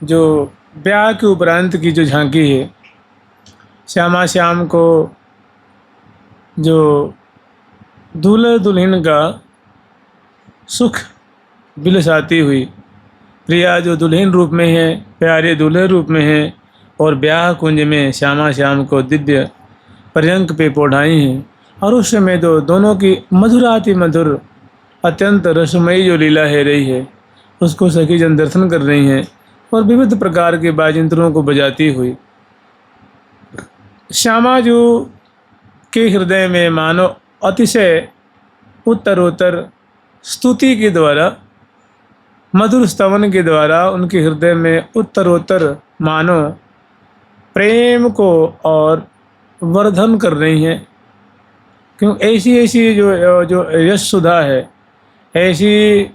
जो ब्याह के उपरांत की जो झांकी है, श्यामा श्याम को जो दूल्हा दुल्हन का सुख बिलसाती हुई प्रिया जो दुल्हन रूप में है, प्यारे दूल्हे रूप में है, और ब्याह कुंज में श्यामा श्याम को दिव्य पर्यंक पे पौढ़ाई हैं। और उस समय तो दोनों की मधुराति मधुर अत्यंत रसमयी जो लीला है रही है, उसको सखी जन दर्शन कर रही हैं और विविध प्रकार के बाजिंत्रों को बजाती हुई श्यामा जो के हृदय में मानो अतिशय उत्तरोत्तर स्तुति के द्वारा, मधुर स्तवन के द्वारा उनके हृदय में उत्तरोत्तर मानो प्रेम को और वर्धन कर रही हैं। क्यों ऐसी ऐसी जो यश सुधा है, ऐसी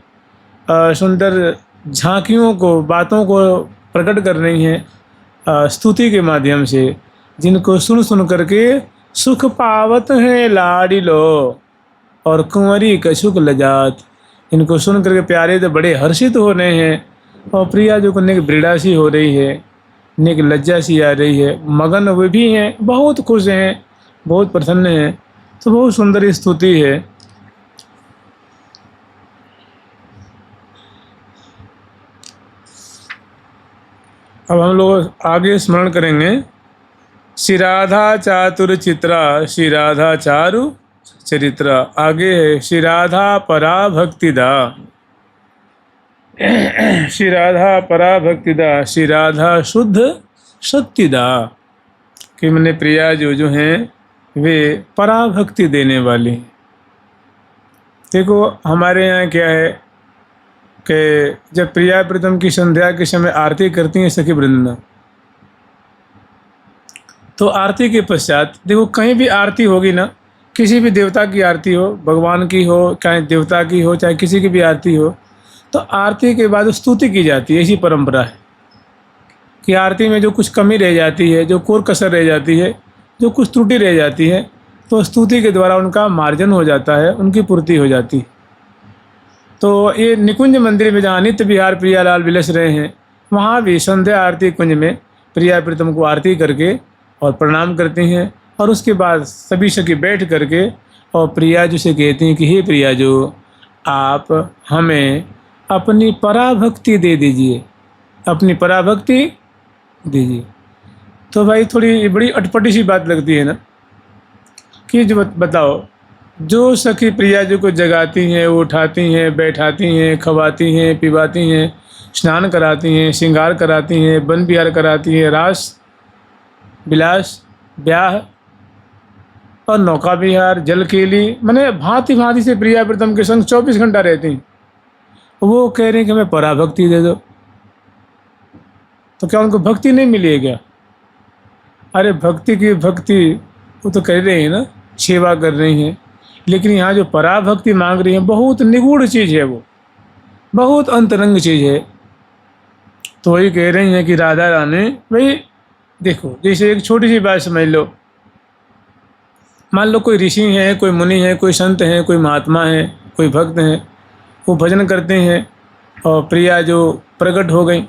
सुंदर झांकियों को, बातों को प्रकट कर रही हैं स्तुति के माध्यम से, जिनको सुन सुन करके सुख पावत हैं लाडिलो और कुंवरी कछुक लजात। इनको सुन करके प्यारे तो बड़े हर्षित हो रहे हैं, और प्रिया जो नेक ब्रीड़ा सी हो रही है, नेक लज्जा सी आ रही है, मगन वे भी हैं, बहुत खुश हैं, बहुत प्रसन्न हैं। तो बहुत सुंदर स्तुति है। अब हम लोग आगे स्मरण करेंगे। श्री राधा चातुर चित्रा, श्री राधा चारु चरित्रा। आगे है श्री राधा परा भक्तिदा, श्री राधा परा भक्तिदा, श्री राधा शुद्ध शक्तिदा। कि मैंने प्रिया जो हैं वे पराभक्ति देने वाली। देखो हमारे यहाँ क्या है कि जब प्रिया प्रीतम की संध्या के समय आरती करती हैं सखी वृंद, तो आरती के पश्चात देखो कहीं भी आरती होगी ना, किसी भी देवता की आरती हो, भगवान की हो, चाहे देवता की हो, चाहे किसी की भी आरती हो, तो आरती के बाद स्तुति की जाती है। ऐसी परंपरा है कि आरती में जो कुछ कमी रह जाती है, जो कोर कसर रह जाती है, जो कुछ त्रुटि रह जाती है, तो स्तुति के द्वारा उनका मार्जन हो जाता है, उनकी पूर्ति हो जाती है। तो ये निकुंज मंदिर में जहाँ नित्य विहार प्रियालाल विलस रहे हैं, वहाँ भी संध्या आरती कुंज में प्रिया प्रीतम को आरती करके और प्रणाम करती हैं, और उसके बाद सभी सखी बैठ करके और प्रिया जी से कहती हैं कि हे प्रिया जो, आप हमें अपनी पराभक्ति दे दीजिए, अपनी पराभक्ति दीजिए। तो भाई थोड़ी बड़ी अटपटी सी बात लगती है ना, कि जो बताओ, जो सखी प्रिया जी को जगाती हैं, उठाती हैं, बैठाती हैं, खवाती हैं, पिवाती हैं, स्नान कराती हैं, श्रृंगार कराती हैं, वन विहार कराती हैं, रास विलास ब्याह और नौका विहार, जल केली, मैंने भांति भांति से प्रिया प्रीतम के संग 24 घंटा रहती हैं। वो कह रहे हैं कि हमें पराभक्ति दे दो। तो क्या उनको भक्ति नहीं मिली है क्या? अरे भक्ति की भक्ति वो तो कर रही है ना, सेवा कर रही हैं, लेकिन यहाँ जो पराभक्ति मांग रही है बहुत निगूढ़ चीज़ है, वो बहुत अंतरंग चीज़ है। तो वही कह रही हैं कि राधा रानी, भाई देखो, जैसे एक छोटी सी बात समझ लो, मान लो कोई ऋषि हैं, कोई मुनि हैं, कोई संत हैं, कोई महात्मा हैं, कोई भक्त हैं, वो भजन करते हैं, और प्रिया जो प्रकट हो गई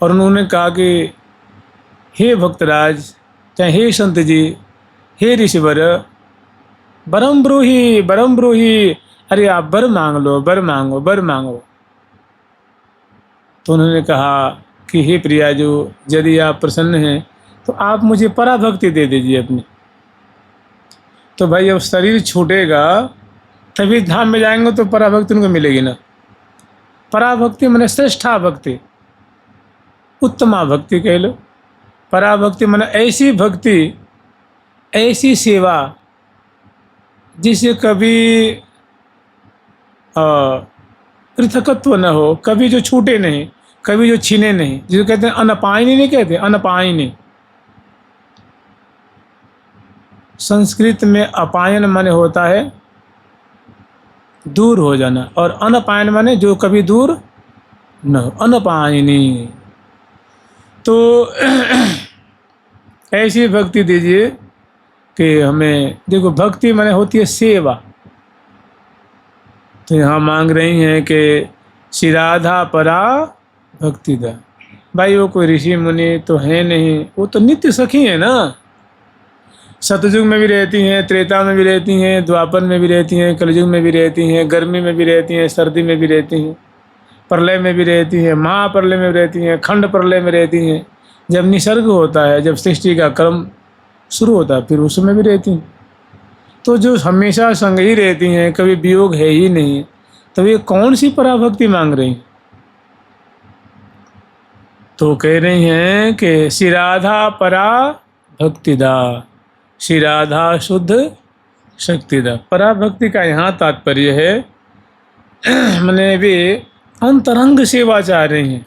और उन्होंने कहा कि हे भक्तराज, चाहे हे संत जी, हे ऋषिवर, बरम ब्रूही, अरे आप वर मांग लो, वर मांगो, वर मांगो। तो उन्होंने कहा कि हे प्रिया जो, यदि आप प्रसन्न हैं तो आप मुझे पराभक्ति दे दीजिए अपनी। तो भाई अब शरीर छूटेगा तभी धाम में जाएंगे, तो पराभक्ति उनको मिलेगी ना। पराभक्ति माने श्रेष्ठा भक्ति, उत्तमा भक्ति कह लो। पराभक्ति माने ऐसी भक्ति, ऐसी सेवा जिसे कभी पृथकत्व न हो, कभी जो छूटे नहीं, कभी जो छीने नहीं, जिसे कहते हैं अनपायनी, नहीं कहते अनपायनी। संस्कृत में अपायन माने होता है दूर हो जाना, और अनपायन माने जो कभी दूर न हो, अनपायनी। तो ऐसी भक्ति दीजिए कि हमें, देखो भक्ति माने होती है सेवा। तो यहाँ मांग रही हैं कि श्री राधा परा भक्ति दा, भाई वो कोई ऋषि मुनि तो है नहीं, वो तो नित्य सखी है ना। सतयुग में भी रहती हैं, त्रेता में भी रहती हैं, द्वापर में भी रहती हैं, कलयुग में भी रहती हैं, गर्मी में भी रहती हैं, सर्दी में भी रहती हैं, प्रलय में भी रहती हैं, महाप्रलय में भी रहती हैं, खंड प्रलय में रहती हैं। जब निसर्ग होता है, जब सृष्टि का क्रम शुरू होता है, फिर उस समय भी रहती हैं। तो जो हमेशा संग ही रहती हैं, कभी वियोग है ही नहीं, तो ये कौन सी पराभक्ति मांग रही हैं? तो कह रही हैं कि श्री राधा परा भक्तिदा, श्री राधा शुद्ध शक्तिदा। पराभक्ति का यहाँ तात्पर्य है मैंने भी अंतरंग सेवा चाह रही हैं।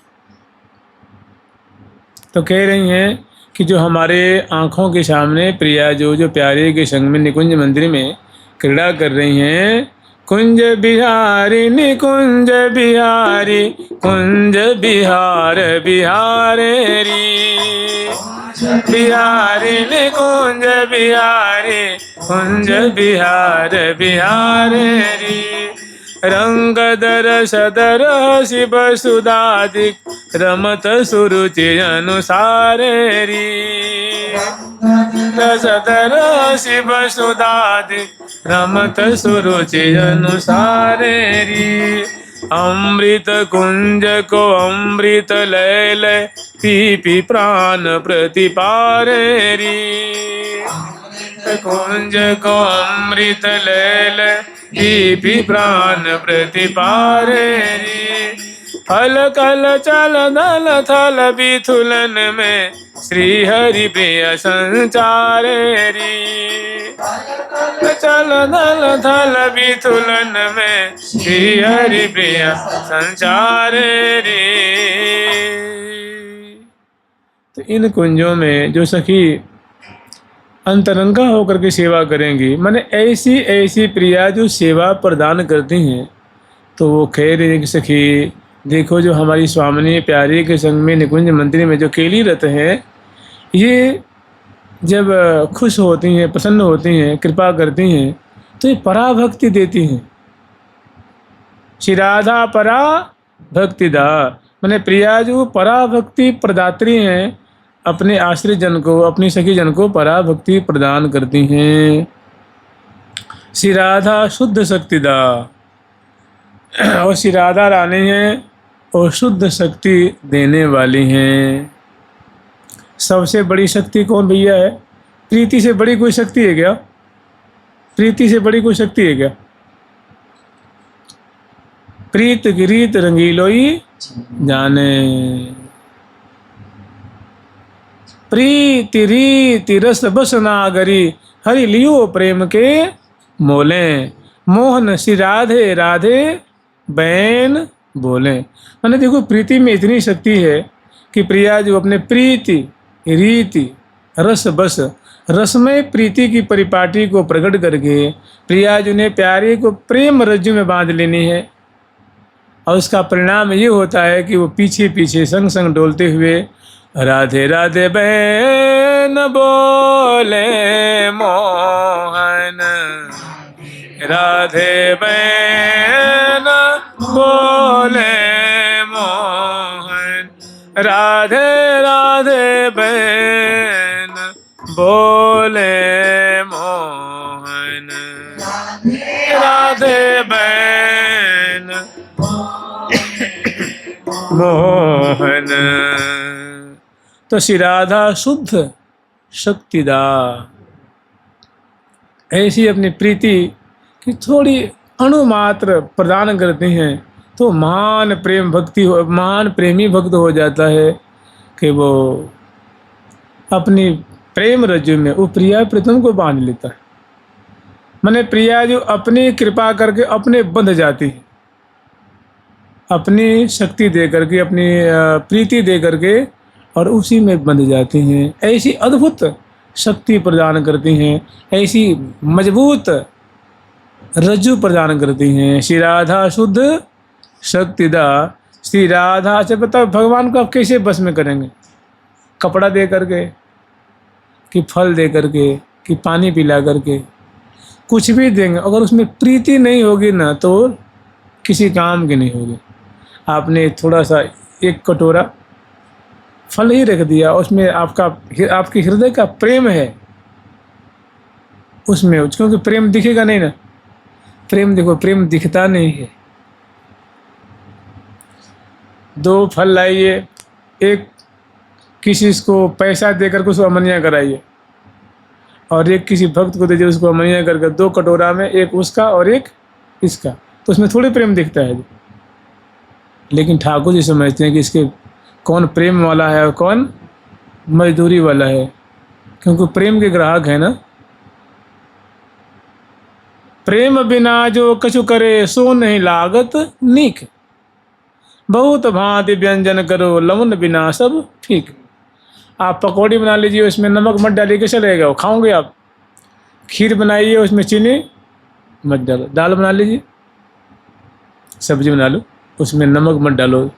तो कह रही हैं कि जो हमारे आँखों के सामने प्रिया जो प्यारे के संग में निकुंज मंदिर में क्रीड़ा कर रही हैं, कुंज बिहारी निकुंज बिहारी कुंज बिहार बिहारे री, बिहारी निकुंज बिहारी कुंज बिहार बिहारे री, रंग दरस शिव सुदादिक रमत सुरुचि अनुसारे री, रसदर शिव सुदादिक रमत सुरुचि अनुसारे री, अमृत कुंज को अमृत लय लय पी पी प्राण प्रतिपारे री, कुंज को अमृत लय लय पी पी प्राण प्रतिपारे री, फल कल चल दल थल बिथुलन में श्री हरि प्रिय संचारे री, चल दल थल बिथुलन में श्री हरि प्रिय संचारे री। तो इन कुंजों में जो सखी अंतरंगा होकर के सेवा करेंगी, माने ऐसी ऐसी प्रिया जो सेवा प्रदान करती हैं, तो वो कह रही है कि सखी देखो जो हमारी स्वामिनी प्यारी के संग में निकुंज मंदिर में जो केली रत हैं, ये जब खुश होती हैं, प्रसन्न होती हैं, कृपा करती हैं, तो ये पराभक्ति देती हैं। श्री राधा परा भक्तिदा, माने प्रिया जो पराभक्ति प्रदात्री हैं, अपने आश्रित जन को, अपनी सखी जन को पराभक्ति प्रदान करती हैं। श्री राधा शुद्ध शक्तिदा, और श्री राधा रानी हैं और शुद्ध शक्ति देने वाली हैं। सबसे बड़ी शक्ति कौन भैया है? प्रीति से बड़ी कोई शक्ति है क्या? प्रीति से बड़ी कोई शक्ति है क्या? प्रीत गिरीत रंगीलोई जाने, प्रीति रीति रस बस नागरी हरि लियो प्रेम के मोले, मोहन श्री राधे राधे बैन बोले। मैंने देखो प्रीति में इतनी शक्ति है कि प्रिया जो अपने प्रीति रीति रस बस, रसमय प्रीति की परिपाटी को प्रकट करके प्रिया जो ने प्यारे को प्रेम रज्जु में बांध लेनी है, और उसका परिणाम ये होता है कि वो पीछे पीछे संग संग डोलते हुए राधे राधे बैन बोले मोहन, राधे बैन बोले मोहन, राधे राधे बैन बोले मोहन, राधे बैन मोहन। तो श्री राधा शुद्ध शक्तिदा, ऐसी अपनी प्रीति की थोड़ी अणुमात्र प्रदान करती हैं, तो महान प्रेम भक्ति हो, महान प्रेमी भक्त हो जाता है कि वो अपनी प्रेम रज्जु में वो प्रिया प्रीतम को बांध लेता है। माने प्रिया जो अपनी कृपा करके अपने बंध जाती है, अपनी शक्ति दे करके, अपनी प्रीति दे करके, और उसी में बंध जाती हैं। ऐसी अद्भुत शक्ति प्रदान करती हैं, ऐसी मजबूत रज्जु प्रदान करती हैं। श्री राधा शुद्ध शक्तिदा, श्री राधा से बताओ भगवान को आप कैसे बस में करेंगे? कपड़ा दे करके, कि फल दे करके, कि पानी पिला करके, कुछ भी देंगे, अगर उसमें प्रीति नहीं होगी ना तो किसी काम की नहीं होगी। आपने थोड़ा सा एक कटोरा फल ही रख दिया, उसमें आपके हृदय का प्रेम है उसमें, क्योंकि प्रेम दिखेगा नहीं ना। प्रेम देखो, प्रेम दिखता नहीं है। दो फल लाइए, एक किसी को पैसा देकर के उसको अमनिया कराइए, और एक किसी भक्त को दीजिए उसको अमनिया करके, दो कटोरा में, एक उसका और एक इसका, तो उसमें थोड़ी प्रेम दिखता है। लेकिन ठाकुर जी समझते हैं कि इसके कौन प्रेम वाला है और कौन मजदूरी वाला है, क्योंकि प्रेम के ग्राहक है ना। प्रेम बिना जो कछु करे सो नहीं लागत नीक, बहुत भांति व्यंजन करो लवण बिना सब ठीक। आप पकौड़ी बना लीजिए, उसमें नमक मत डालिए, कैसे लगेगा वो, खाओगे आप। खीर बनाइए, उसमें चीनी मत डालो। दाल बना लीजिए, सब्जी बना लो, उसमें नमक मत डालो,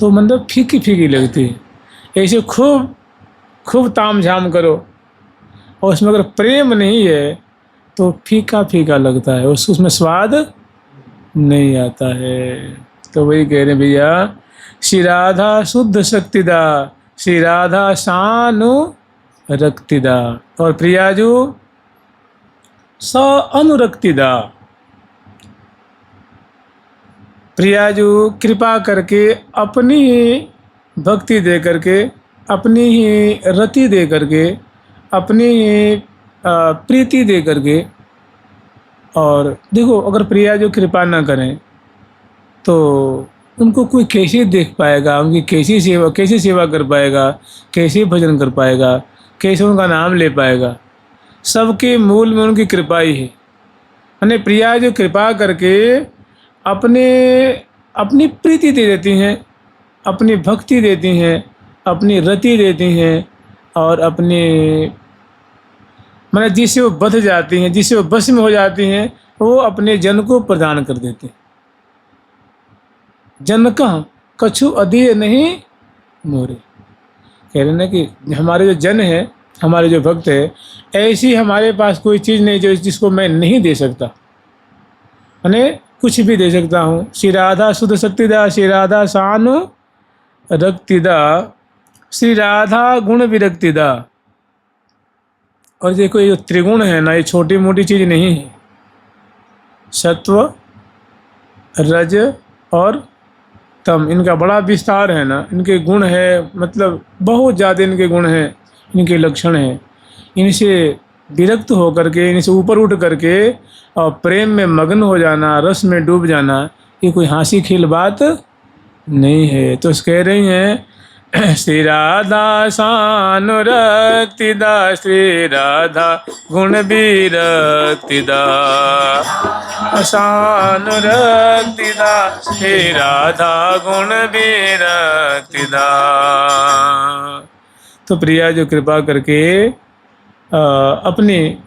तो मतलब फीकी फीकी लगती है। ऐसे खूब खूब ताम झाम करो, और उसमें अगर प्रेम नहीं है तो फीका फीका लगता है, उसमें स्वाद नहीं आता है। तो वही कह रहे हैं भैया, श्री राधा शुद्ध शक्तिदा, श्री राधा सानु रक्तिदा, और प्रियाजू स अनुरक्तिदा। प्रियाजू कृपा करके अपनी ही भक्ति दे करके, अपनी ही रति दे करके, अपनी ही प्रीति दे करके। और देखो, अगर प्रियाजू कृपा ना करें तो उनको कोई कैसे देख पाएगा, उनकी कैसे सेवा कर पाएगा, कैसे भजन कर पाएगा, कैसे उनका नाम ले पाएगा। सबके मूल में उनकी कृपा ही है। यानी प्रियाजू कृपा करके अपनी प्रीति दे देती हैं, अपनी भक्ति देती हैं, अपनी रति देती हैं, और अपने मतलब जिससे वो बध जाती हैं, जिससे वो बस में हो जाती हैं, वो अपने जन को प्रदान कर देते हैं। जन कहाँ कछु अधीर नहीं मोरे, कह रहे ना कि हमारे जो जन है, हमारे जो भक्त है, ऐसी हमारे पास कोई चीज़ नहीं जिसको मैं नहीं दे सकता, यानी कुछ भी दे सकता हूँ। श्री राधा शुद्ध शक्तिदा, श्री राधा सानु रक्तिदा, श्री राधा गुण विरक्तिदा। और देखो, ये जो त्रिगुण है ना, ये छोटी मोटी चीज़ नहीं है। सत्व, रज और तम, इनका बड़ा विस्तार है ना। इनके गुण है, मतलब बहुत ज़्यादा इनके गुण हैं, इनके लक्षण हैं। इनसे विरक्त होकर के, इनसे ऊपर उठ करके और प्रेम में मग्न हो जाना, रस में डूब जाना, ये कोई हंसी खेल बात नहीं है। तो कह रही हैं, श्री राधा सानुरक्तिदा, श्री राधा गुण विरक्तिदा, सानुरक्तिदा, श्री राधा गुण विरक्तिदा। तो प्रिया जो कृपा करके अपनी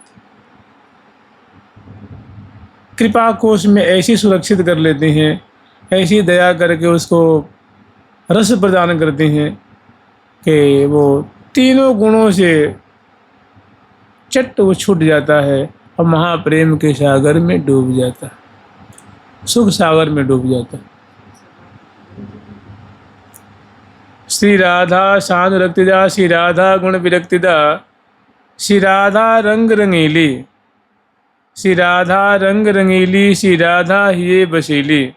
कृपा कोश में ऐसी सुरक्षित कर लेती हैं, ऐसी दया करके उसको रस प्रदान करती हैं कि वो तीनों गुणों से चट वो छूट जाता है और महाप्रेम के सागर में डूब जाता है, सुख सागर में डूब जाता है। श्री राधा सानुरक्तिदा, श्री राधा गुण विरक्तिदा, श्री राधा रंग रंगीली, श्री राधा रंग रंगीली, श्री राधा ये बसीली।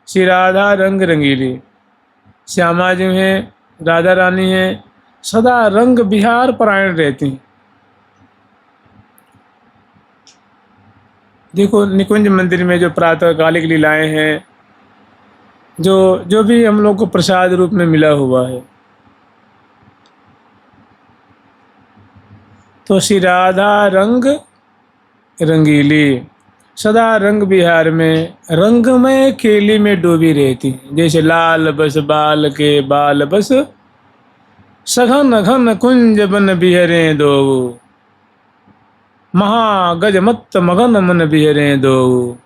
श्री राधा रंग रंगीली, श्यामा जी हैं, राधा रानी हैं, सदा रंग बिहार परायण रहती हैं। देखो, निकुंज मंदिर में जो प्रातःकालिक लीलाएं हैं, जो भी हम लोग को प्रसाद रूप में मिला हुआ है, तो श्री राधा रंग रंगीली, सदा रंग बिहार में रंगमय खेली में डूबी रहती, जैसे लाल बस बाल के बाल बस, सघन घन कुंज बन बिहरे दो, महागज मत मगन मन बिहरे दो,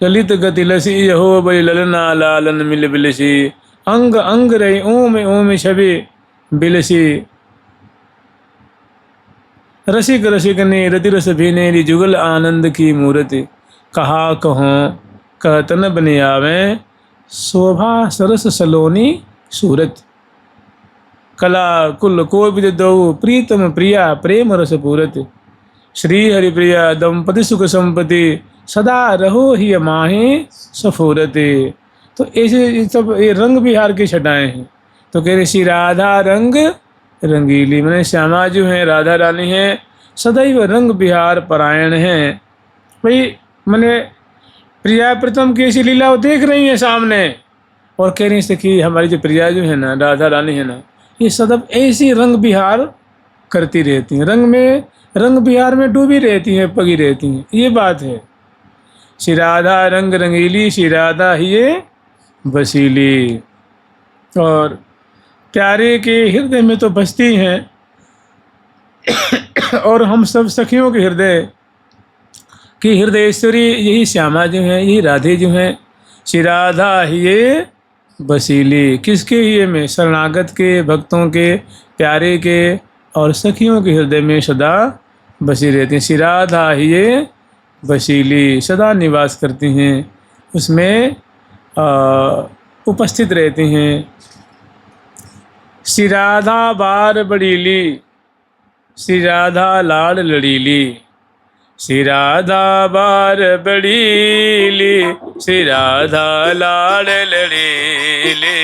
ललित गति लसी हो बलि ललना लालन मिल बिलसी, अंग अंग रही ओम ओम छवि बिलसी, रसिक रसिक ने रति रस भीनेरी जुगल आनंद की मूर्ति, कहा कहों कहतन बन आवे, शोभा सरस सलोनी सूरत। कला कुल को विद दो प्रीतम प्रिया प्रेम रस पूरत। श्री हरिप्रिया दंपति सुख संपत्ति सदा रहो ही माहे सफूरते। तो ऐसे ये सब ये रंग बिहार की छटाएं हैं। तो कह रहे श्री राधा रंग रंगीली, मैंने श्यामा जो हैं राधा रानी हैं सदैव रंग बिहार परायण हैं। भाई मैंने प्रिया प्रीतम की ऐसी लीला वो देख रही हैं सामने और कह रही हैं कि हमारी जो प्रिया जो है ना राधा रानी है ना ये सदैव ऐसी रंग बिहार करती रहती हैं, रंग बिहार में डूबी रहती हैं, पगी रहती हैं। ये बात है। श्री राधा रंग रंगीली श्री राधा ही ये बसीली। और प्यारे के हृदय में तो बसती हैं और हम सब सखियों के हृदय की हृदयेश्वरी यही श्यामा जो हैं यही राधे जो हैं। श्री राधा ही ये बसीली किसके ही में शरणागत के भक्तों के प्यारे के और सखियों के हृदय में सदा बसी रहती हैं। श्री राधा ही ये बसीली सदा निवास करती हैं उसमें उपस्थित रहती हैं। श्री राधा बार बड़ीली श्री राधा लाड़ लड़ीली। श्री राधा बार बड़ीली श्री राधा लाड़ लड़ीली।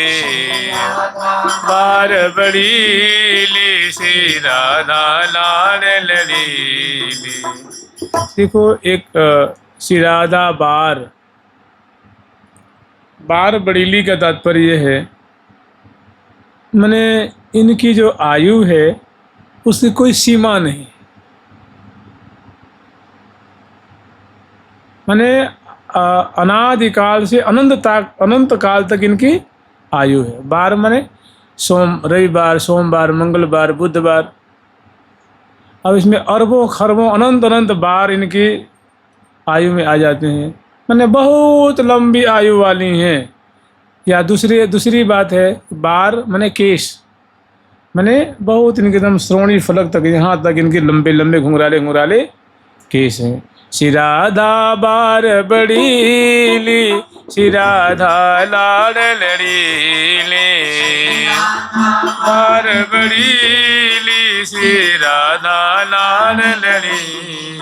बार बड़ीली श्री राधा लाड़ लड़ीली। देखो एक श्री राधा बार बड़ीली का तात्पर्य है मैंने इनकी जो आयु है उसकी कोई सीमा नहीं। माने अनादिकाल से अनंत काल तक इनकी आयु है। बार माने रविवार सोमवार मंगलवार बुधवार। अब इसमें अरबों खरबों अनंत बार इनकी आयु में आ जाते हैं। माने बहुत लंबी आयु वाली हैं। या दूसरी बात है बार माने केश, माने बहुत इनके एकदम श्रोणी फलक तक यहाँ तक इनके लंबे घुंघराले केश हैं। श्री राधा बार बड़ीली श्री राधा लाड़ लड़ीली। बार बड़ीली श्री राधा लाड़ लड़ीली।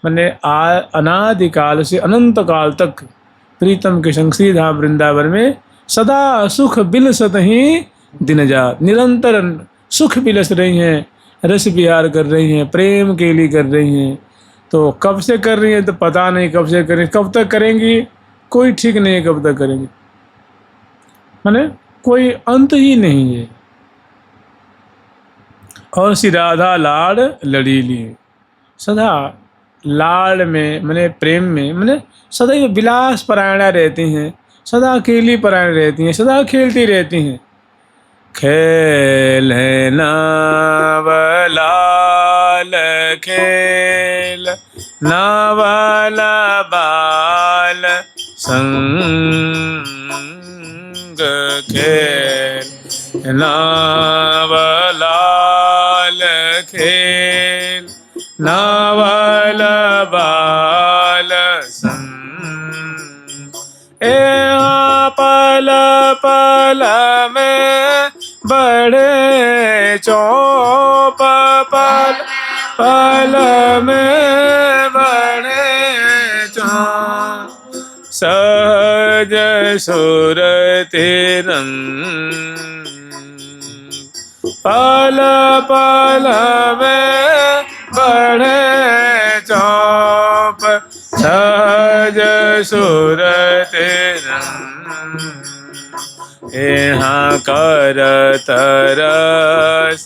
मैंने अनादिकाल से अनंत काल तक प्रीतम के संग श्री धाम वृंदावन में सदा सुख बिलसत ही दिन जात निरंतर सुख बिलस रही हैं, रस विहार कर रही हैं, प्रेम के लिए कर रही हैं। तो कब से कर रही हैं तो पता नहीं, कब से करें कब तक करेंगी कोई ठीक नहीं है, कब तक करेंगी माने कोई अंत ही नहीं है। और श्री राधा लाड़ लड़ीली सदा लाड़ में माने प्रेम में माने सदैव विलास परायणा रहती हैं, सदा अकेली परायण रहती हैं, सदा खेलती रहती हैं। खेल है नावलाल खेल नावाला बाल संग खेल नावलाल खेल नावाला बाल संग। पल पल में बड़े चौप पल पल में बड़े चौप सहज सुरति रंग। पल पल में बड़े चौप सहज सुरति रंग। यहाँ कर तरस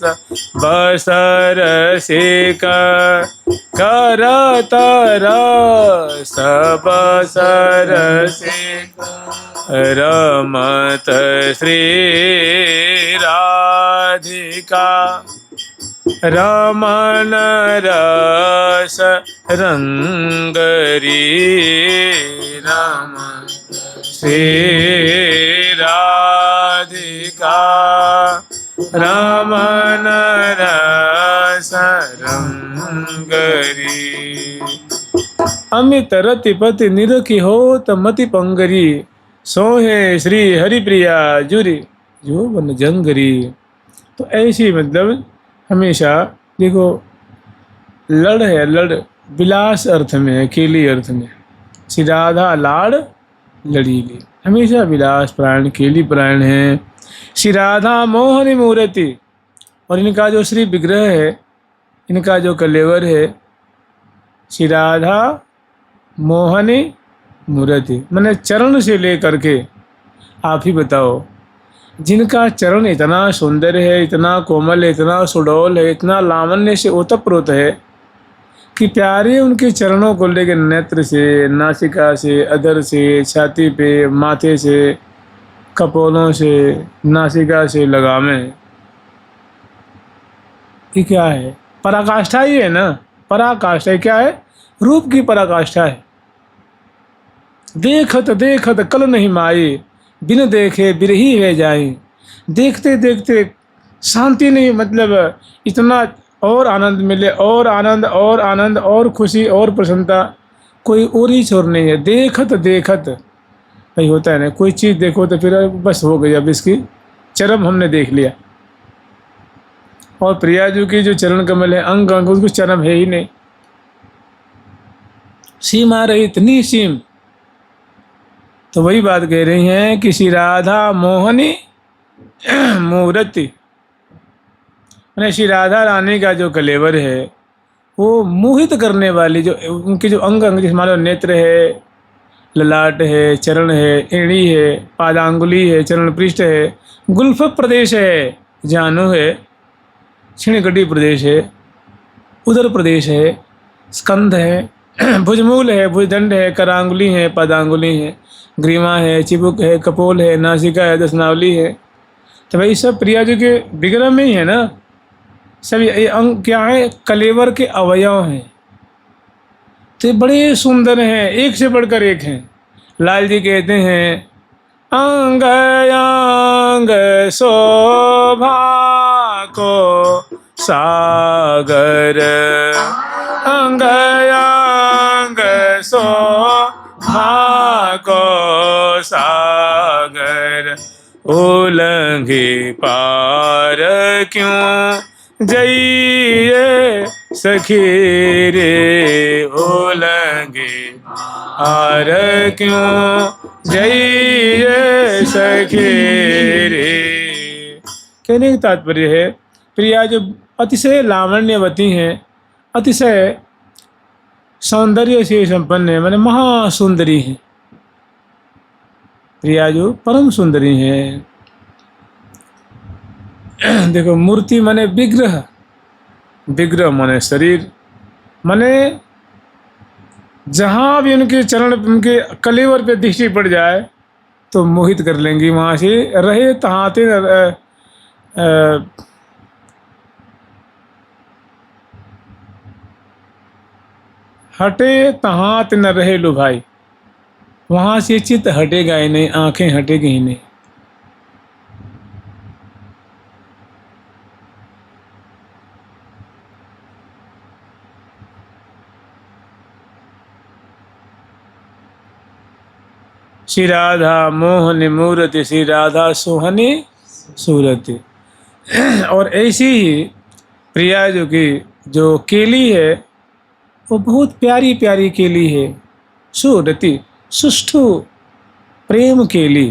बसर सिक कर तरस बसर सिक रमत श्री राधिका रमन रस रंगरी रमन श्री राधिका रमन रस रंगरी। अमित रतिपति निरखी हो मति पंगरी सोहे श्री हरिप्रिया जुरी जो बन जंगरी। तो ऐसी मतलब हमेशा देखो, लड़ है, लड़ विलास अर्थ में है, केली अर्थ में। श्री राधा लाड़ लड़ीली, हमेशा विलास परायण, केली परायण है। श्री राधा मोहनी मूर्ति, और इनका जो श्री विग्रह है, इनका जो कलेवर है, श्री राधा मोहनी मूर्ति, मैंने चरण से लेकर के, आप ही बताओ, जिनका चरण इतना सुंदर है, इतना कोमल है, इतना सुडौल है, इतना लावण्य से ओतप्रोत है कि प्यारे उनके चरणों को लेकर नेत्र से, नासिका से, अधर से, छाती पे, माथे से, कपोलों से, नासिका से लगावे। ये क्या है? पराकाष्ठा ही है ना। पराकाष्ठा क्या है? रूप की पराकाष्ठा है। देखत देखत कल नहीं माए, बिन देखे बिरही है जाए। देखते देखते शांति नहीं, मतलब इतना और आनंद मिले, और आनंद, और आनंद, और खुशी, और प्रसन्नता, कोई और ही छोर नहीं है। देखत देखत भाई होता है ना, कोई चीज़ देखो तो फिर बस हो गई, अब इसकी चरम हमने देख लिया। और प्रियाजू की जो चरण कमल है, अंग अंग, उसको चरम है ही नहीं। सीमा रही इतनी सीम। तो वही बात कह रही हैं कि श्री राधा मोहनी मूर्ति, मैंने श्री राधा रानी का जो कलेवर है वो मोहित करने वाली, जो उनके जो अंग अंग, जिस मान नेत्र है, ललाट है, चरण है, एड़ी है, पादांगुली है, चरण पृष्ठ है, गुल्फ प्रदेश है, जानू है, छिणगढ़ी प्रदेश है, उदर प्रदेश है, स्कंध है, भुजमूल है, भुजदंड है, करांगुली है, पदांगुली है, ग्रीवा है, चिबुक है, कपोल है, नासिका है, दसनावली है। तो भाई सब प्रिया जी के विग्रह में ही है ना। सब ये अंग क्या है? कलेवर के अवयव हैं। तो ये बड़े सुंदर हैं, एक से बढ़कर एक हैं। लाल जी कहते हैं, अंग अंग शोभा को सागर, अंग अंग शोभा को सागर, उलंघे पार क्यों जइए सखी रे, उलंघे पार क्यों जइए सखी रे। कहने का तात्पर्य है, प्रिया जो अतिशय लावण्यवती हैं, अतिशय सौंदर्य से संपन्न है, मैंने महासुंदरी हैं। प्रिया जो परम सुंदरी हैं। देखो, मूर्ति माने विग्रह, विग्रह माने शरीर, माने जहाँ भी उनके चरण, उनके कलेवर पे दृष्टि पड़ जाए तो मोहित कर लेंगी। वहाँ से रहे तहाते हटे तहात न रहे लो भाई, वहाँ से चित्त हटेगा ही नहीं, आंखें हटेगी ही नहीं। श्री राधा मोहनी मूर्ति, श्री राधा सोहनी सूरति। और ऐसी ही प्रिया जो की जो केली है वो बहुत प्यारी प्यारी केली है। सूरति सुष्ठु प्रेम केली,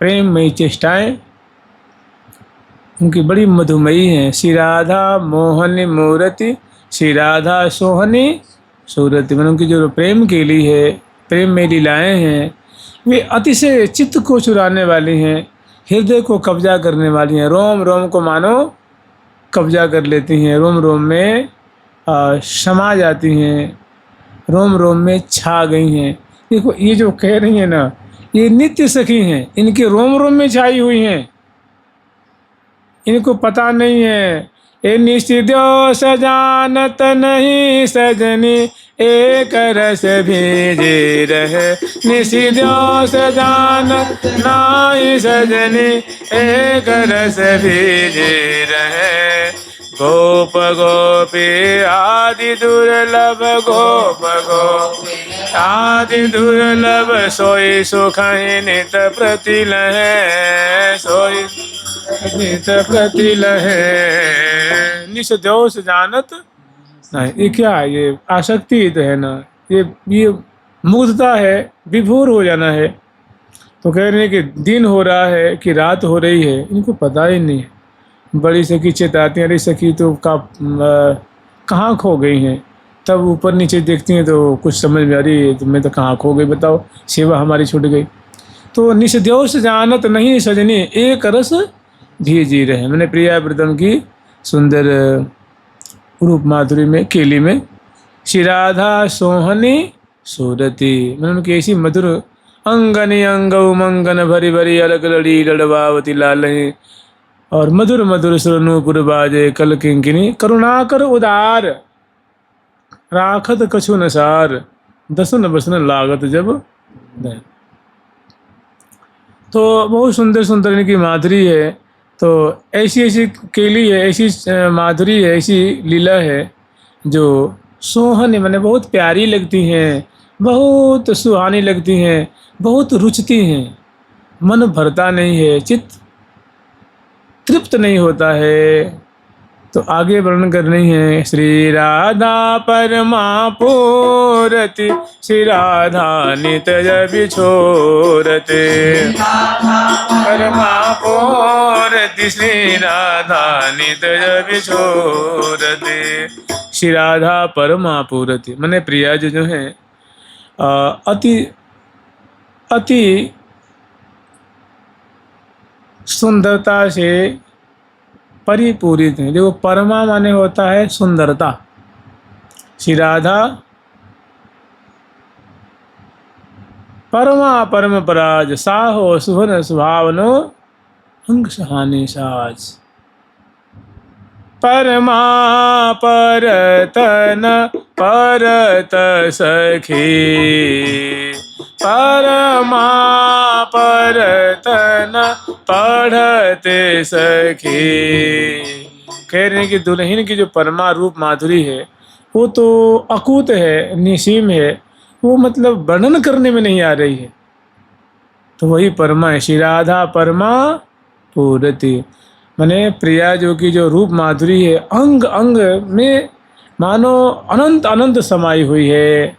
प्रेम में चेष्टाएं उनकी बड़ी मधुमयी हैं। श्री राधा मोहनी मूर्ति, श्री राधा सोहनी सूरति, मैंने उनकी जो प्रेम केली है, प्रेम में लीलाएं हैं, वे अतिशय चित्त को चुराने वाली हैं, हृदय को कब्जा करने वाली हैं, रोम रोम को मानो कब्जा कर लेती हैं, रोम रोम में समा जाती हैं, रोम रोम में छा गई हैं। देखो, ये जो कह रही हैं ना, ये नित्य सखी हैं, इनके रोम रोम में छाई हुई हैं। इनको पता नहीं है, ए निस्त्यो सजानत नहीं सजनी, एक रस भेजे रहे, निस्त्यो सजानत नहीं सजनी, एक रस भेजे रहे। गोप गोपी आदि दुर्लभ, गोप गोपी आदि दुर्लभ सोई सुखहि नित प्रति लहे, सोई नित प्रति लहे। निस दोष जानत नहीं, ये क्या है? ये आसक्ति ही तो है ना, ये मुग्धता है, विभोर हो जाना है। तो कह रहे हैं कि दिन हो रहा है कि रात हो रही है, इनको पता ही नहीं है। बड़ी सखी चेताती हैं, अरे सखी तो कहाँ खो गई हैं। तब ऊपर नीचे देखती हैं तो कुछ समझ में, अरे तो मैं तो कहाँ खो गई, बताओ, सेवा हमारी छूट गई। तो निस्दोष जानत नहीं सजनी, एक रस भी जी रहे। मैंने प्रिया प्रीतम की सुंदर रूप माधुरी में, केली में, श्री राधा सोहनी सूरती, मैंने उनकी ऐसी मधुर अंगनी अंगऊ मंगन भरी भरी अलग लड़ी लड़वावती लालही, और मधुर मधुर सुरनूपुर बाजे कल किंकिनी, करुणाकर उदार राखत कछु नसार, दसन बसन लागत जब दे। तो बहुत सुंदर सुंदर इनकी माधुरी है। तो ऐसी ऐसी केली है, ऐसी माधुरी है, ऐसी लीला है जो सोहन मैंने बहुत प्यारी लगती हैं, बहुत सुहानी लगती हैं, बहुत रुचती हैं। मन भरता नहीं है, चित्त तृप्त नहीं होता है। तो आगे वर्णन कर रही है, श्री राधा परमा पूरति, श्री राधा नित जब छोरते, परमा पूरति, श्री राधा नित जब छोरते। श्री राधा परमा पूरति माने प्रिया जो है अति अति सुंदरता से परिपूरित है। देखो, परमा माने होता है सुंदरता। श्री राधा परमा परम पराज, साहो सुभन सुभावनो अंग सहानी साज। परमा परतन परत सखी, परमा परतन पढ़ते सखी। कह रहे हैं कि दुल्हन की जो परमा रूप माधुरी है वो तो अकूत है, निसीम है, वो मतलब वर्णन करने में नहीं आ रही है। तो वही परमा है, श्री राधा परमा पूरति माने प्रिया जो की जो रूप माधुरी है, अंग अंग में मानो अनंत अनंत समाई हुई है।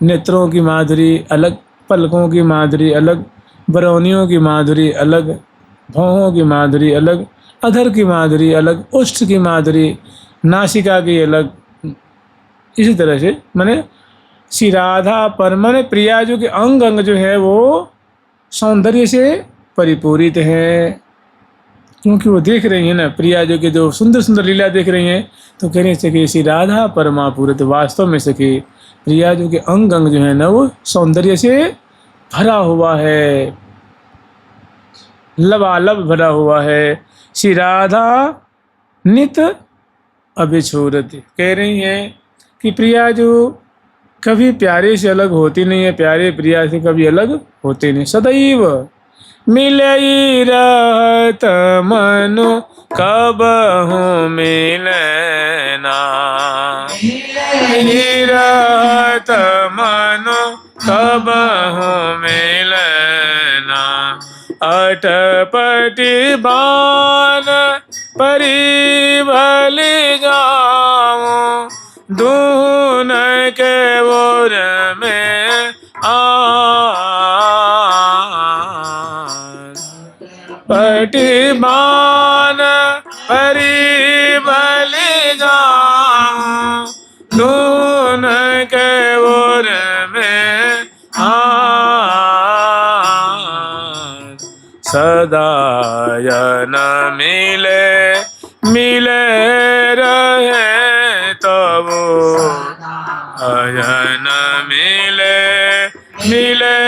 नेत्रों की माधुरी अलग, पलकों की माधुरी अलग, बरौनियों की माधुरी अलग, भौहों की माधुरी अलग, अधर की माधुरी अलग, ओष्ठ की माधुरी, नासिका की अलग। इसी तरह से माने श्री राधा पर माने प्रिया जो कि अंग अंग जो है वो सौंदर्य से परिपूरित है। क्योंकि वो देख रही है ना, प्रिया जो कि जो सुंदर सुंदर लीला देख रही हैं, तो कहने सके श्री राधा परमा पूरित। वास्तव में सके प्रिया जो कि अंग अंग जो है ना वो सौंदर्य से भरा हुआ है, लबालब भरा हुआ है। श्री राधा नित अभिछोरत कह रही हैं कि प्रिया जो कभी प्यारे से अलग होती नहीं है, प्यारे प्रिया से कभी अलग होते नहीं, सदैव मिलई रहत मनु कबहु मिलना, मिलई रहत मनु कबहु मिलना। अटपटी बान परिभल जाऊं, दून के ओर में पटिबान परिभल जाऊं, दून के ओर में सदा यन मिले मिले रहे तब, अयन मिले मिले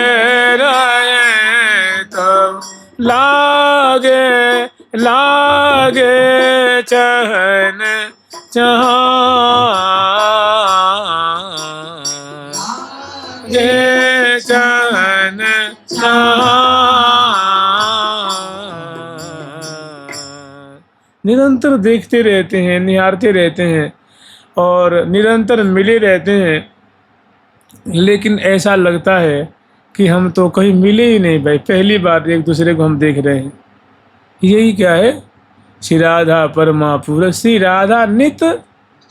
रहे तब, लागे लागे चहन चहा गे चहन चहा। निरंतर देखते रहते हैं, निहारते रहते हैं और निरंतर मिले रहते हैं। लेकिन ऐसा लगता है कि हम तो कहीं मिले ही नहीं भाई, पहली बार एक दूसरे को हम देख रहे हैं। यही क्या है? श्री राधा परमा पूरक, श्री राधा नित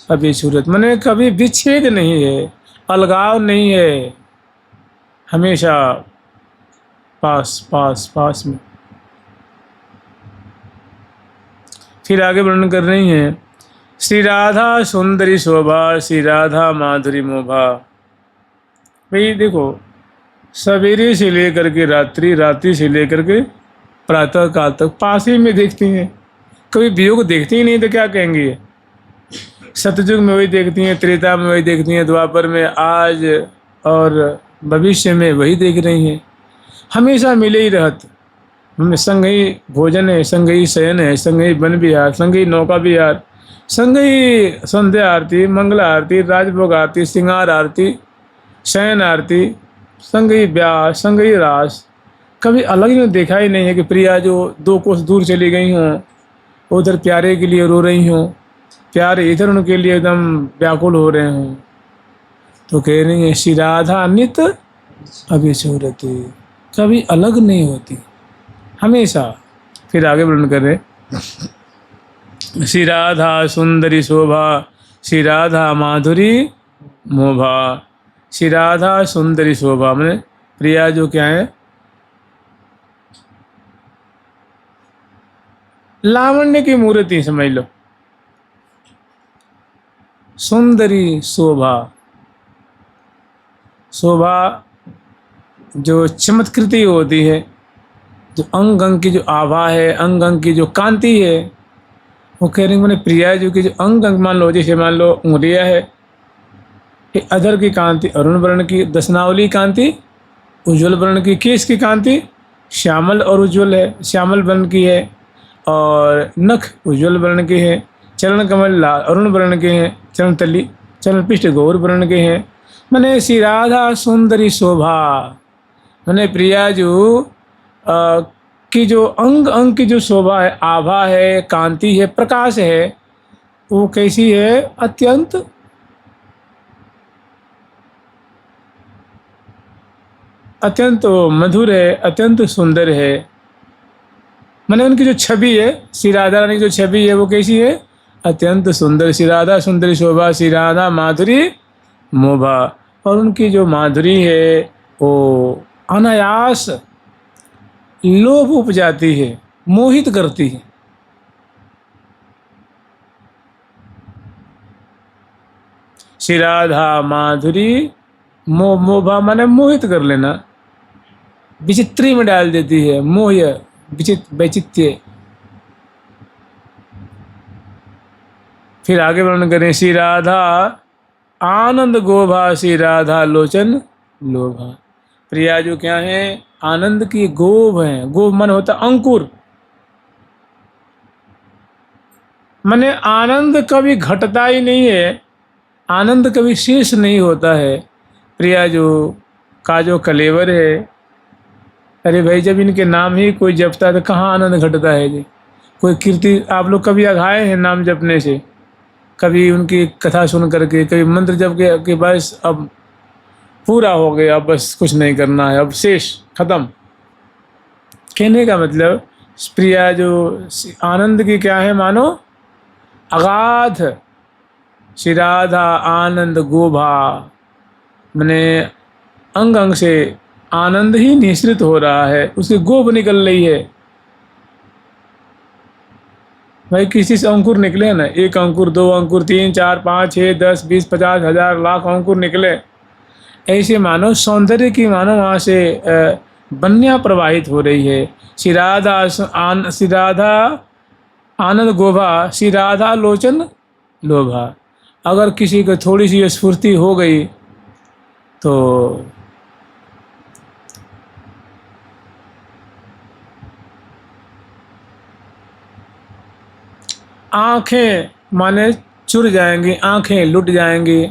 अभिसूरत, माने कभी विच्छेद नहीं है, अलगाव नहीं है, हमेशा पास पास पास में। फिर आगे वर्णन कर रही हैं, श्री राधा सुंदरी शोभा, श्री राधा माधुरी मोभा। भाई देखो, सवेरे से लेकर के रात्रि, रात्रि से लेकर के प्रातः काल तक पास ही में देखती हैं। कभी वियोग देखती ही नहीं तो क्या कहेंगी? सतयुग में वही देखती हैं, त्रेता में वही देखती हैं, द्वापर में, आज और भविष्य में वही देख रही हैं। हमेशा मिले ही रहत, हमें संग ही भोजन है, संग ही शयन है, संग ही वन विहार, संग ही नौका विहार, संग ही संध्या आरती, मंगला आरती, राजभोग आरती, श्रृंगार आरती, शयन आरती, संग ही ब्याह, संग ही रास। कभी अलग ही देखा ही नहीं है कि प्रिया जो 2 कोस दूर चली गई हों, उधर प्यारे के लिए रो रही हों, प्यारे इधर उनके लिए एकदम व्याकुल हो रहे हों। तो कह रही है श्री राधा नित अभिसूरति, कभी अलग नहीं होती, हमेशा। फिर आगे वर्णन कर रहे, श्री राधा सुंदरी शोभा, श्री राधा माधुरी मोभा। श्री राधा सुंदरी शोभा मैंने प्रिया जो क्या है? लावण्य की मूर्ति समझ लो। सुंदरी शोभा, शोभा जो चमत्कृति होती है, जो अंग अंग की जो आभा है, अंग अंग की जो कांति है, वो कह रही मैंने प्रिया जो कि जो अंग अंग मान लो, जैसे मान लो उंगलियां है, अधर की कांति अरुण वर्ण की, दशनावली कांति उज्ज्वल वर्ण की, केश की कांति श्यामल और उज्ज्वल है, श्यामल वर्ण की है, और नख उज्ज्वल वर्ण के हैं, चरण कमल लाल अरुण वर्ण के हैं, चरण तली चरण पृष्ठ गौर वर्ण के हैं। मैंने श्री राधा सुंदरी शोभा, मैंने प्रिया जो की जो अंग अंग की जो शोभा है, आभा है, कांति है, प्रकाश है, वो कैसी है? अत्यंत अत्यंत मधुर है, अत्यंत सुंदर है। मैंने उनकी जो छवि है, श्री राधा रानी की जो छवि है, वो कैसी है? अत्यंत सुंदर। श्री राधा सुंदरी शोभा, श्री राधा माधुरी मोभा। और उनकी जो माधुरी है वो अनायास लोभ उपजाती है, मोहित करती है। श्री राधा माधुरी मोभा माने मोहित कर लेना, विचित्री में डाल देती है, मोह वैचित्य। फिर आगे वर्णन करें, श्री राधा आनंद गोभा, श्री राधा लोचन लोभा। प्रिया जो क्या है? आनंद की गोभ है। गोभ मन होता अंकुर, माने आनंद कभी घटता ही नहीं है, आनंद कभी शेष नहीं होता है। प्रिया जो का जो कलेवर है, अरे भाई जब इनके नाम ही कोई जपता है तो कहाँ आनंद घटता है जी? कोई कीर्ति आप लोग कभी अघाए हैं नाम जपने से? कभी उनकी कथा सुन करके, कभी मंत्र जप के कि बस अब पूरा हो गया, अब बस कुछ नहीं करना है, अब शेष खत्म? कहने का मतलब प्रिया जो आनंद की क्या है? मानो अगाध। श्री राधा आनंद गोभा, मैंने अंग अंग से आनंद ही निश्रित हो रहा है, उसकी गोभ निकल रही है। भाई किसी से अंकुर निकले ना, 1 अंकुर, 2 अंकुर, 3, 4, 5, 6, 10, 20, 50, 1000, लाख अंकुर निकले, ऐसे मानो सौंदर्य की मानो वहाँ से बन्या प्रवाहित हो रही है। श्री राधा आनंद गोभा, श्री राधा लोचन लोभा। अगर किसी को थोड़ी सी स्फूर्ति हो गई तो आंखें माने चुर जाएंगी, आंखें लुट जाएंगी।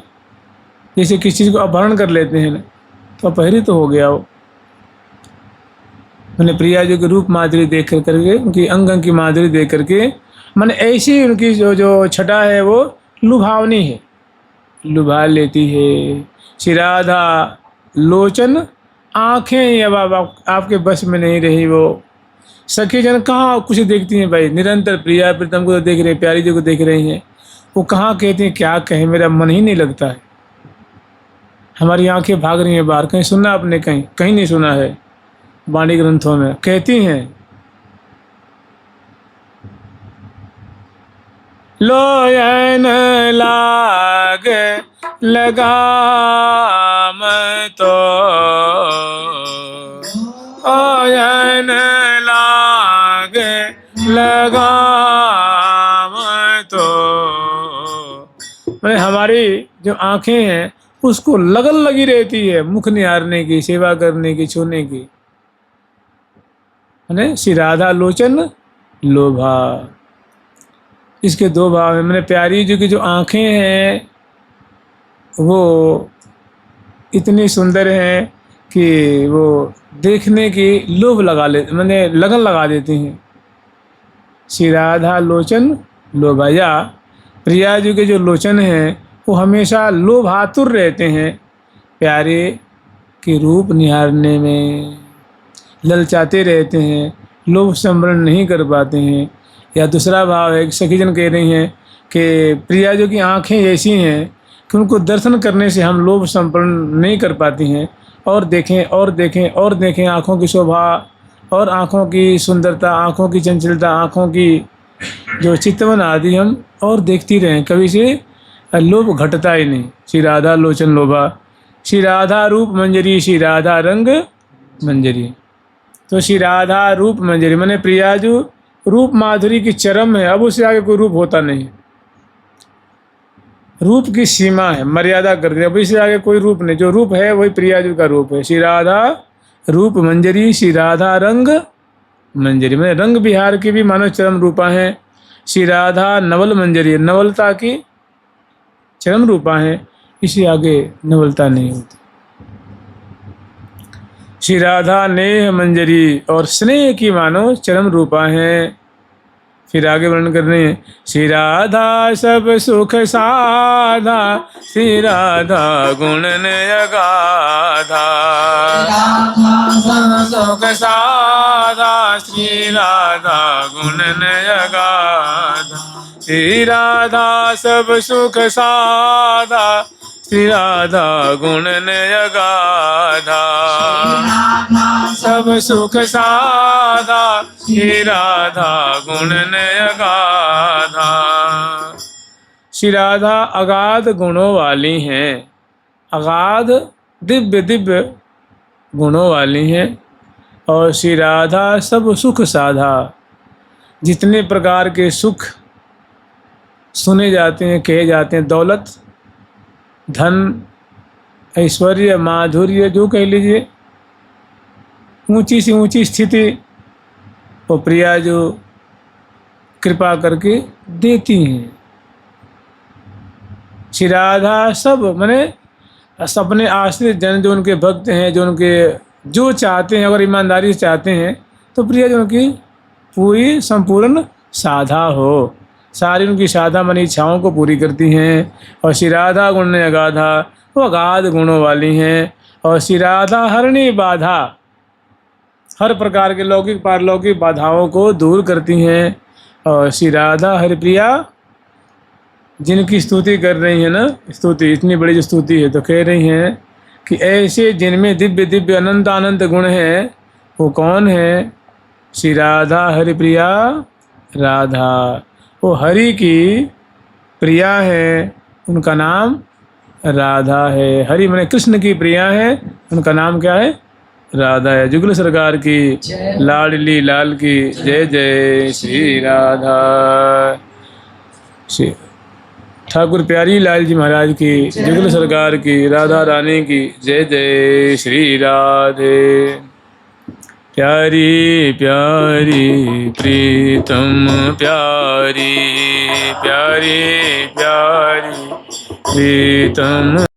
जैसे किसी चीज़ को अपहरण कर लेते हैं ना, तो अपहरित तो हो गया वो। मैंने प्रिया जी के रूप माधुरी देख करके, उनकी अंग अंग की माधुरी देख करके, मैंने ऐसी उनकी जो छटा है वो लुभावनी है, लुभा लेती है। श्री राधा लोचन आँखें अब आपके बस में नहीं रही। वो सखी जन कहाँ कुछ देखती हैं भाई, निरंतर प्रिया प्रीतम को तो देख रहे हैं, प्यारी जी को देख रही हैं, वो कहाँ कहती हैं क्या कहें, मेरा मन ही नहीं लगता है। हमारी आंखें भाग रही हैं बाहर। कहीं सुना आपने? कहीं कहीं नहीं सुना है वाणी ग्रंथों में। कहती हैं लोयन लाग लगाम तो, ओयन लाग लगाम तो, मैंने हमारी जो आंखें हैं उसको लगन लगी रहती है मुख निहारने की, सेवा करने की, छूने की। मैंने श्री राधा लोचन लोभा, इसके दो भाव हैं। मैंने प्यारी जी की जो आंखें हैं वो इतनी सुंदर हैं कि वो देखने की लोभ लगा ले, मैंने लगन लगा देती हैं। श्री राधा लोचन लोभा, या प्रिया जी के जो लोचन हैं वो हमेशा लोभातुर रहते हैं, प्यारे के रूप निहारने में ललचाते रहते हैं, लोभ संवरण नहीं कर पाते हैं। या दूसरा भाव है, सखीजन कह रही हैं कि प्रिया जी की आँखें ऐसी हैं कि उनको दर्शन करने से हम लोभ संवरण नहीं कर पाती हैं, और देखें और देखें और देखें आँखों की शोभा और आँखों की सुंदरता, आँखों की चंचलता, आँखों की जो चितवन आदि हम और देखती रहें, कभी से लोभ घटता ही नहीं। श्री राधा लोचन लोभा, श्री राधा रूप मंजरी, श्री राधा रंग मंजरी। तो श्री राधा रूप मंजरी मैंने प्रिया जो रूप माधुरी की चरम है, अब उससे आगे कोई रूप होता नहीं। रूप की सीमा है, मर्यादा कर दी, अब इससे आगे कोई रूप नहीं। जो रूप है वही प्रिया जी का रूप है। श्री राधा रूप मंजरी, श्री राधा रंग मंजरी, मैंने रंग बिहार की भी मानव चरम रूपा हैं। श्री राधा नवल मंजरी, नवलता की चरम रूपा हैं, इसी आगे नवलता नहीं होती। श्री राधा नेह मंजरी और स्नेह की मानो चरम रूपा हैं। फिर आगे वर्णन कर रहे हैं, श्री राधा सब सुख साधा, श्री राधा गुण अगाधा, सब सुख साधा, श्री राधा गुण अगाधा, श्री राधा सब सुख साधा, श्री राधा गुण अगाधा, सब सुख साधा, श्री राधा गुण अगाधा। श्री राधा अगाध गुणों वाली हैं, अगाध दिव्य दिव्य गुणों वाली हैं। और श्री राधा सब सुख साधा, जितने प्रकार के सुख सुने जाते हैं, कहे जाते हैं, दौलत, धन, ऐश्वर्य, माधुर्य, जो कह लीजिए, ऊंची से ऊंची स्थिति वो प्रिया जो कृपा करके देती हैं। श्री राधा सब माने अपने आश्रित जन, जो उनके भक्त हैं, जो उनके जो चाहते हैं, अगर ईमानदारी से चाहते हैं तो प्रिया जो उनकी पूरी संपूर्ण साधा हो, सारी उनकी साधा मन इच्छाओं को पूरी करती हैं। और श्री राधा गुण अगाधा, वो अगाध गुणों वाली हैं। और श्री राधा हरणी बाधा, हर प्रकार के लौकिक पारलौकिक बाधाओं को दूर करती हैं। और श्री राधा हरिप्रिया, जिनकी स्तुति कर रही हैं ना, स्तुति इतनी बड़ी जो स्तुति है, तो कह रही हैं कि ऐसे जिनमें दिव्य दिव्य अनंत अनंत गुण हैं, वो कौन है? श्री राधा हरिप्रिया राधा, वो हरि की प्रिया है, उनका नाम राधा है। हरि माने कृष्ण की प्रिया है, उनका नाम क्या है? राधा है। जुगल सरकार की लाडली लाल की जय जय श्री राधा। श्री ठाकुर प्यारी लाल जी महाराज की, जुगल सरकार की, राधा रानी की जय जय श्री राधे। प्यारी प्यारी प्रीतम प्यारी, प्यारी प्यारी प्रीतम